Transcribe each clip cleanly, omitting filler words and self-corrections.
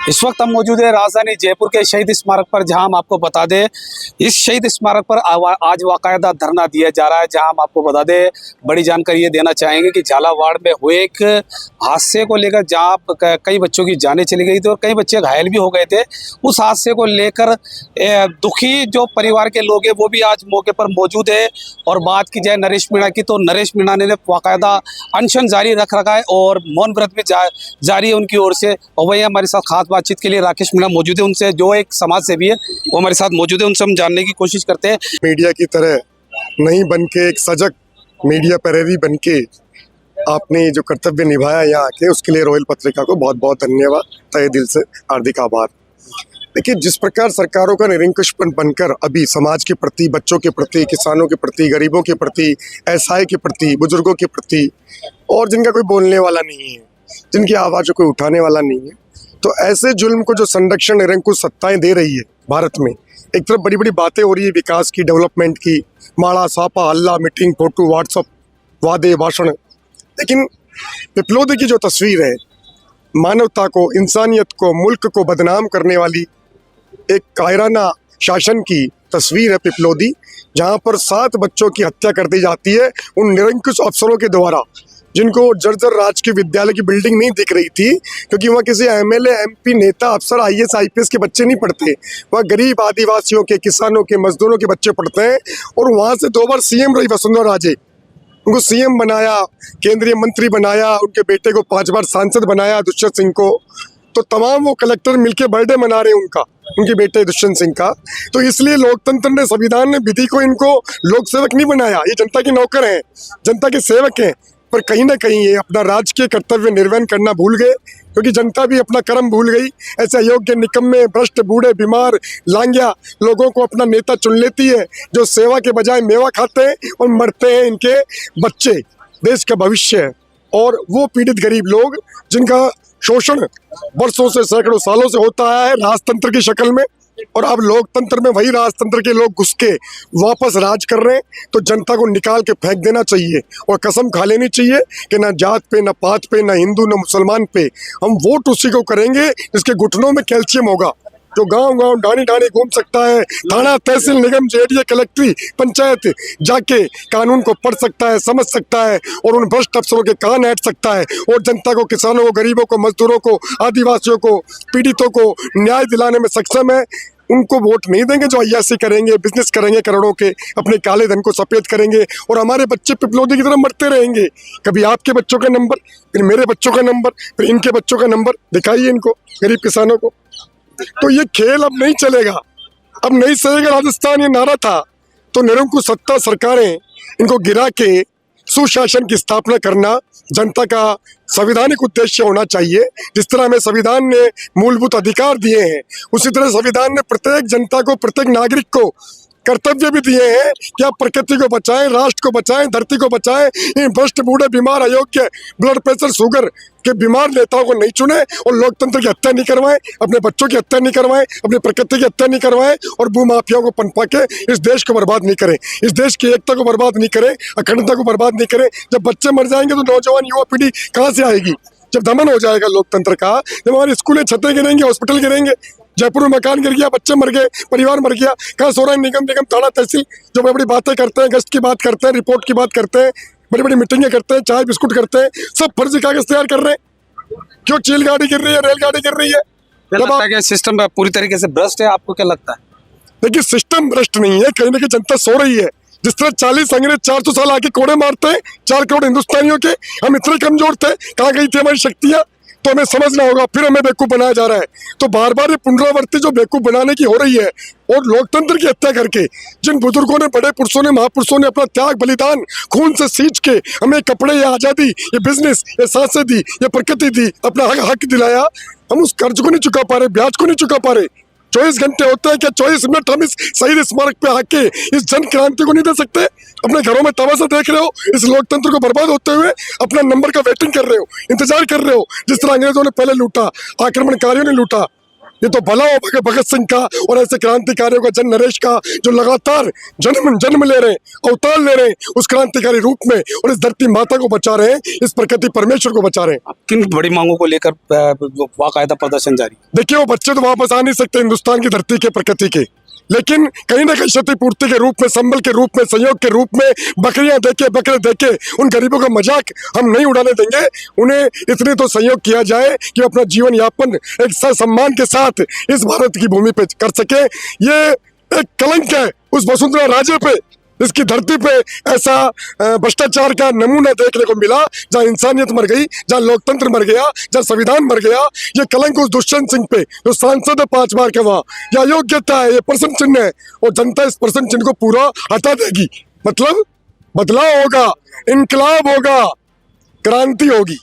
इस वक्त हम मौजूद है राजधानी जयपुर के शहीद स्मारक पर, जहां हम आपको बता दें इस शहीद स्मारक पर आज बाकायदा धरना दिया जा रहा है। जहां हम आपको बता दें, बड़ी जानकारी ये देना चाहेंगे कि झालावाड़ में हुए एक हादसे को लेकर जहां कई बच्चों की जानें चली गई थी और कई बच्चे घायल भी हो गए थे, उस हादसे को लेकर दुखी जो परिवार के लोग हैं वो भी आज मौके पर मौजूद है। और बात की जाए नरेश मीणा की, तो नरेश मीणा ने बाकायदा अनशन जारी रख रखा है और मौन व्रत भी जारी है उनकी ओर से। और वही हमारे साथ खास बातचीत के लिए राकेश मीणा मौजूद है, उनसे जो एक समाज सेवी है वो हमारे साथ मौजूद है, उनसे हम जानने की कोशिश करते हैं। मीडिया की तरह नहीं बन के एक सजग मीडिया प्रहरी बन के आपने जो कर्तव्य निभाया यहाँ आके, उसके लिए रॉयल पत्रिका को बहुत बहुत धन्यवाद, तहे दिल से हार्दिक आभार। देखिए, जिस प्रकार सरकारों का निरंकुश बनकर अभी समाज के प्रति, बच्चों के प्रति, किसानों के प्रति, गरीबों के प्रति, असहाय के प्रति, बुजुर्गों के प्रति, और जिनका कोई बोलने वाला नहीं है, जिनकी आवाज़ कोई उठाने वाला नहीं है, तो ऐसे जुल्म को जो संरक्षण निरंकुश सत्ताएं दे रही है भारत में, एक तरफ बड़ी बड़ी बातें हो रही है विकास की, डेवलपमेंट की, माड़ा सापा हल्ला, मीटिंग, फोटो, व्हाट्सअप, वादे, भाषण, लेकिन पिपलोदी की जो तस्वीर है, मानवता को, इंसानियत को, मुल्क को बदनाम करने वाली एक कायराना शासन की तस्वीर है पिपलोदी, जहां पर 7 बच्चों की हत्या कर दी जाती है उन निरंकुश अफसरों के द्वारा, जिनको जर्जर राजकीय विद्यालय की बिल्डिंग नहीं दिख रही थी, क्योंकि वहाँ किसी एमएलए, एमपी, नेता, अफसर, आईएएस, आईपीएस के बच्चे नहीं पढ़ते, वहाँ गरीब आदिवासियों के, किसानों के, मजदूरों के बच्चे पढ़ते हैं। और वहाँ से 2 बार सीएम रही वसुंधरा राजे, उनको सीएम बनाया, केंद्रीय मंत्री बनाया, उनके बेटे को 5 बार सांसद बनाया, दुष्यंत सिंह को, तो तमाम वो कलेक्टर मिलके बर्थडे मना रहे हैं उनका, उनके बेटे दुष्यंत सिंह का। तो इसलिए लोकतंत्र ने, संविधान ने, विधि को इनको लोक सेवक नहीं बनाया, ये जनता के नौकर हैं, जनता के सेवक हैं। पर कहीं ना कहीं ये अपना राजकीय कर्तव्य निर्वहन करना भूल गए, क्योंकि जनता भी अपना कर्म भूल गई। ऐसे अयोग्य, निकम्मे, भ्रष्ट, बूढ़े, बीमार, लांगिया लोगों को अपना नेता चुन लेती है, जो सेवा के बजाय मेवा खाते हैं और मरते हैं इनके बच्चे, देश का भविष्य है। और वो पीड़ित गरीब लोग जिनका शोषण वर्षों से, सैकड़ों सालों से होता आया है राजतंत्र की शक्ल में, और अब लोकतंत्र में वही राजतंत्र के लोग घुस के वापस राज कर रहे हैं, तो जनता को निकाल के फेंक देना चाहिए और कसम खा लेनी चाहिए कि ना जात पे, ना पात पे, ना हिंदू, ना मुसलमान पे, हम वोट उसी को करेंगे जिसके घुटनों में कैल्शियम होगा, जो गांव-गांव, डानी-डानी घूम सकता है, थाना, तहसील, निगम, जेडीए, कलेक्ट्री, पंचायत जाके कानून को पढ़ सकता है, समझ सकता है और उन भ्रष्ट अफसरों के कान ऐंठ सकता है, और जनता को, किसानों को, गरीबों को, मजदूरों को, आदिवासियों को, पीड़ितों को न्याय दिलाने में सक्षम है। उनको वोट नहीं देंगे जो अय्यासी करेंगे, बिजनेस करेंगे करोड़ों के, अपने काले धन को सफेद करेंगे, और हमारे बच्चे पिपलोदी की तरह मरते रहेंगे। कभी आपके बच्चों का नंबर, फिर मेरे बच्चों का नंबर, फिर इनके बच्चों का नंबर, दिखाइए इनको, गरीब किसानों को। तो ये खेल अब नहीं चलेगा, अब नहीं सहेगा राजस्थान, ये नारा था। तो निरंकुश सत्ता सरकारें, इनको गिरा के सुशासन की स्थापना करना जनता का संवैधानिक उद्देश्य होना चाहिए। जिस तरह हमें संविधान ने मूलभूत अधिकार दिए हैं, उसी तरह संविधान ने प्रत्येक जनता को, प्रत्येक नागरिक को कर्तव्य भी दिए हैं कि आप प्रकृति को बचाएं, राष्ट्र को बचाएं, धरती को बचाएं। इन भ्रष्ट, बूढ़े, बीमार, अयोग्य, ब्लड प्रेशर, शुगर के बीमार नेताओं को नहीं चुने और लोकतंत्र की हत्या नहीं करवाएं, अपने बच्चों की हत्या नहीं करवाएं, अपनी प्रकृति की हत्या नहीं करवाएं, और भूमाफियाओं को पनपा के इस देश को बर्बाद नहीं करें, इस देश की एकता को बर्बाद नहीं करें, अखंडता को बर्बाद नहीं करें। जब बच्चे मर जाएंगे तो नौजवान युवा पीढ़ी कहाँ से आएगी? जब दमन हो जाएगा लोकतंत्र का, जब हमारी स्कूलें, छतें गिरेंगे, हॉस्पिटल गिरेंगे, जयपुर में मकान गिर गया, बच्चे मर गए, परिवार मर गया, कहाँ सो रहा है निगम, थाना, तहसील, जो बड़ी बड़ी बातें करते हैं, गश्त की बात करते हैं, रिपोर्ट की बात करते हैं, बड़ी बड़ी मीटिंगें करते हैं, चाय बिस्कुट करते हैं, सब फर्जी कागज तैयार कर रहे हैं। क्यों चील गाड़ी गिर रही है, रेलगाड़ी गिर रही है? क्या सिस्टम पूरी तरीके से भ्रष्ट है? आपको क्या लगता है? देखिए, सिस्टम भ्रष्ट नहीं है, कहीं ना कहीं जनता सो रही है। जिस तरह 40 अंग्रेज 400 साल आके कोड़े मारते हैं 4 करोड़ हिंदुस्तानियों के, हम इतने कमजोर थे, कहाँ गई थी हमारी शक्तियां? तो हमें समझना होगा, फिर हमें बेवकूफ बनाया जा रहा है। तो बार बार ये पुनरावृत्ति जो बेवकूफ बनाने की हो रही है, और लोकतंत्र की हत्या करके जिन बुजुर्गों ने, बड़े पुरुषों ने, महापुरुषों ने अपना त्याग, बलिदान, खून से सींच के हमें कपड़े, ये आज़ादी, ये बिजनेस, ये सांसें दी, ये प्रकृति दी, अपना हक दिलाया, हम उस कर्ज को नहीं चुका पा रहे, ब्याज को नहीं चुका पा रहे। 24 घंटे होते हैं क्या? 24 मिनट हम इस शहीद स्मारक पे आके इस जन क्रांति को नहीं दे सकते? अपने घरों में तमाशा देख रहे हो, इस लोकतंत्र को बर्बाद होते हुए अपना नंबर का वेटिंग कर रहे हो, इंतजार कर रहे हो। जिस तरह अंग्रेजों ने पहले लूटा, आक्रमणकारियों ने लूटा, ये तो भला हो भगत सिंह का और ऐसे क्रांतिकारियों का, जन नरेश का, जो लगातार जन्म ले रहे हैं, अवतार ले रहे हैं उस क्रांतिकारी रूप में, और इस धरती माता को बचा रहे हैं, इस प्रकृति परमेश्वर को बचा रहे हैं। किन बड़ी मांगों को लेकर बाकायदा प्रदर्शन जारी? देखिए, वो बच्चे तो वापस आ नहीं सकते हिंदुस्तान की धरती के, प्रकृति के, लेकिन कहीं ना कहीं क्षतिपूर्ति के रूप में, संबल के रूप में, सहयोग के रूप में, बकरियां देके, बकरे देके उन गरीबों का मजाक हम नहीं उड़ाने देंगे। उन्हें इतनी तो सहयोग किया जाए कि अपना जीवन यापन एक सम्मान के साथ इस भारत की भूमि पे कर सके। ये एक कलंक है उस वसुंधरा राजे पे, इसकी धरती पे ऐसा भ्रष्टाचार का नमूना देखने को मिला, जहाँ इंसानियत मर गई, जहाँ लोकतंत्र मर गया, जहाँ संविधान मर गया। ये कलंक उस दुष्यंत सिंह पे, जो सांसद है 5 बार के, वहाँ यह अयोग्यता है, ये प्रश्न चिन्ह है, और जनता इस प्रश्न चिन्ह को पूरा हटा देगी। मतलब बदलाव होगा, इनकलाब होगा, क्रांति होगी।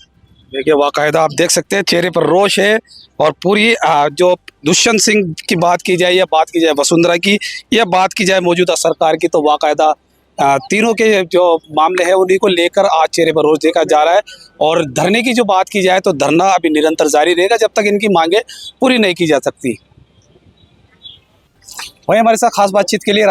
देखिए, बाकायदा आप देख सकते हैं चेहरे पर रोष है, और पूरी जो दुष्यंत सिंह की बात की जाए या बात की जाए वसुंधरा की या बात की जाए मौजूदा सरकार की, तो बाकायदा तीनों के जो मामले हैं उन्हीं को लेकर आज चेहरे पर रोष देखा जा रहा है। और धरने की जो बात की जाए तो धरना अभी निरंतर जारी रहेगा जब तक इनकी मांगे पूरी नहीं की जा सकती। वहीं हमारे साथ खास बातचीत के लिए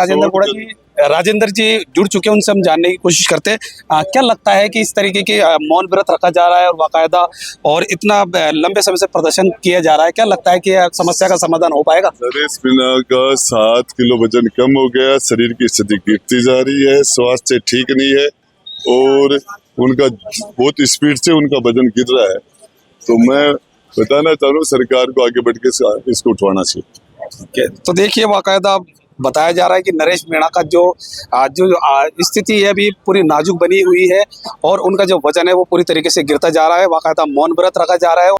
राजेंद्र जी जुड़ चुके हैं, उनसे हम जानने की कोशिश करते हैं क्या लगता है कि इस तरीके के मौन व्रत रखा जा रहा है और बाकायदा और इतना लंबे समय से प्रदर्शन किया जा रहा है, क्या लगता है कि समस्या का समाधान हो पाएगा? नरेश मीणा का 7 किलो वजन कम हो गया, शरीर की स्थिति गिरती जा रही है, स्वास्थ्य ठीक नहीं है और उनका बहुत स्पीड से उनका वजन गिर रहा है। तो मैं बताना चाह रहा हूँ सरकार को आगे बढ़ के इसको उठवाना चाहिए। तो देखिए, बाकायदा बताया जा रहा है कि नरेश मीणा का जो स्थिति है अभी पूरी नाजुक बनी हुई है और उनका जो वजन है वो पूरी तरीके से गिरता जा रहा है। बाकायदा मौन व्रत रखा जा रहा है।